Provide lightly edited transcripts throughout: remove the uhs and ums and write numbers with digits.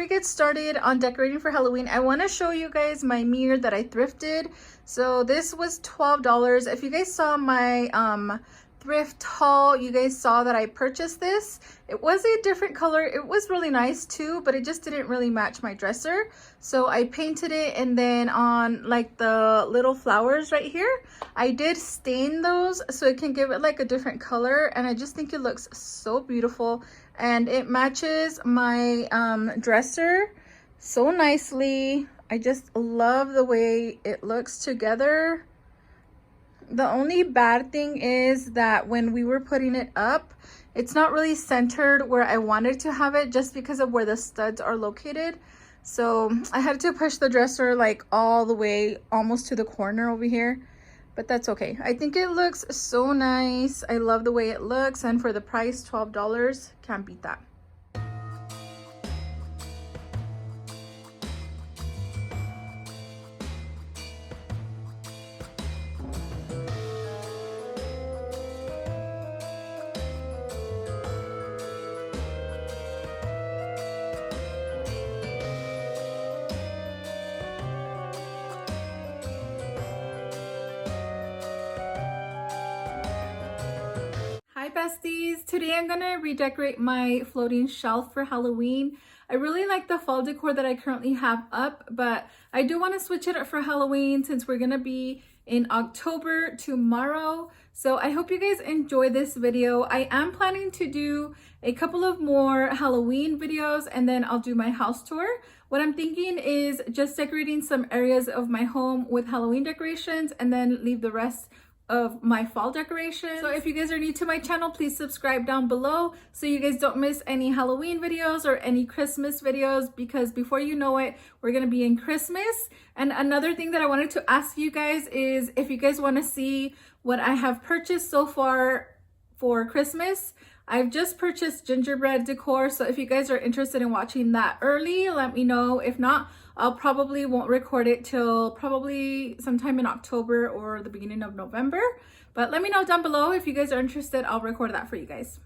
Before we get started on decorating for Halloween, I want to show you guys my mirror that I thrifted. So this was $12. If you guys saw my thrift haul, you guys saw that I purchased this. It was a different color. It was really nice too, but it just didn't really match my dresser. So I painted it, and then on like the little flowers right here, I did stain those so it can give it like a different color, and I just think it looks so beautiful. And it matches my dresser so nicely. I just love the way it looks together. The only bad thing is that when we were putting it up, it's not really centered where I wanted to have it, just because of where the studs are located. So I had to push the dresser like all the way almost to the corner over here, but that's okay. I think it looks so nice. I love the way it looks, and for the price, $12, can't beat that. Hi besties, today I'm gonna redecorate my floating shelf for Halloween. I really like the fall decor that I currently have up, but I do want to switch it up for Halloween since we're gonna be in October tomorrow. So I hope you guys enjoy this video. I am planning to do a couple of more Halloween videos, and then I'll do my house tour. What I'm thinking is just decorating some areas of my home with Halloween decorations, and then leave the rest of my fall decorations. So if you guys are new to my channel, please subscribe down below so you guys don't miss any Halloween videos or any Christmas videos, because before you know it, we're gonna be in Christmas. And another thing that I wanted to ask you guys is if you guys want to see what I have purchased so far for Christmas. I've just purchased gingerbread decor, so if you guys are interested in watching that early, let me know. If not, I'll probably won't record it till probably sometime in October or the beginning of November. But let me know down below if you guys are interested. I'll record that for you guys.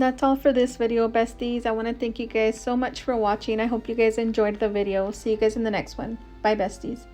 That's all for this video, besties. I want to thank you guys so much for watching. I hope you guys enjoyed the video. See you guys in the next one. Bye, besties.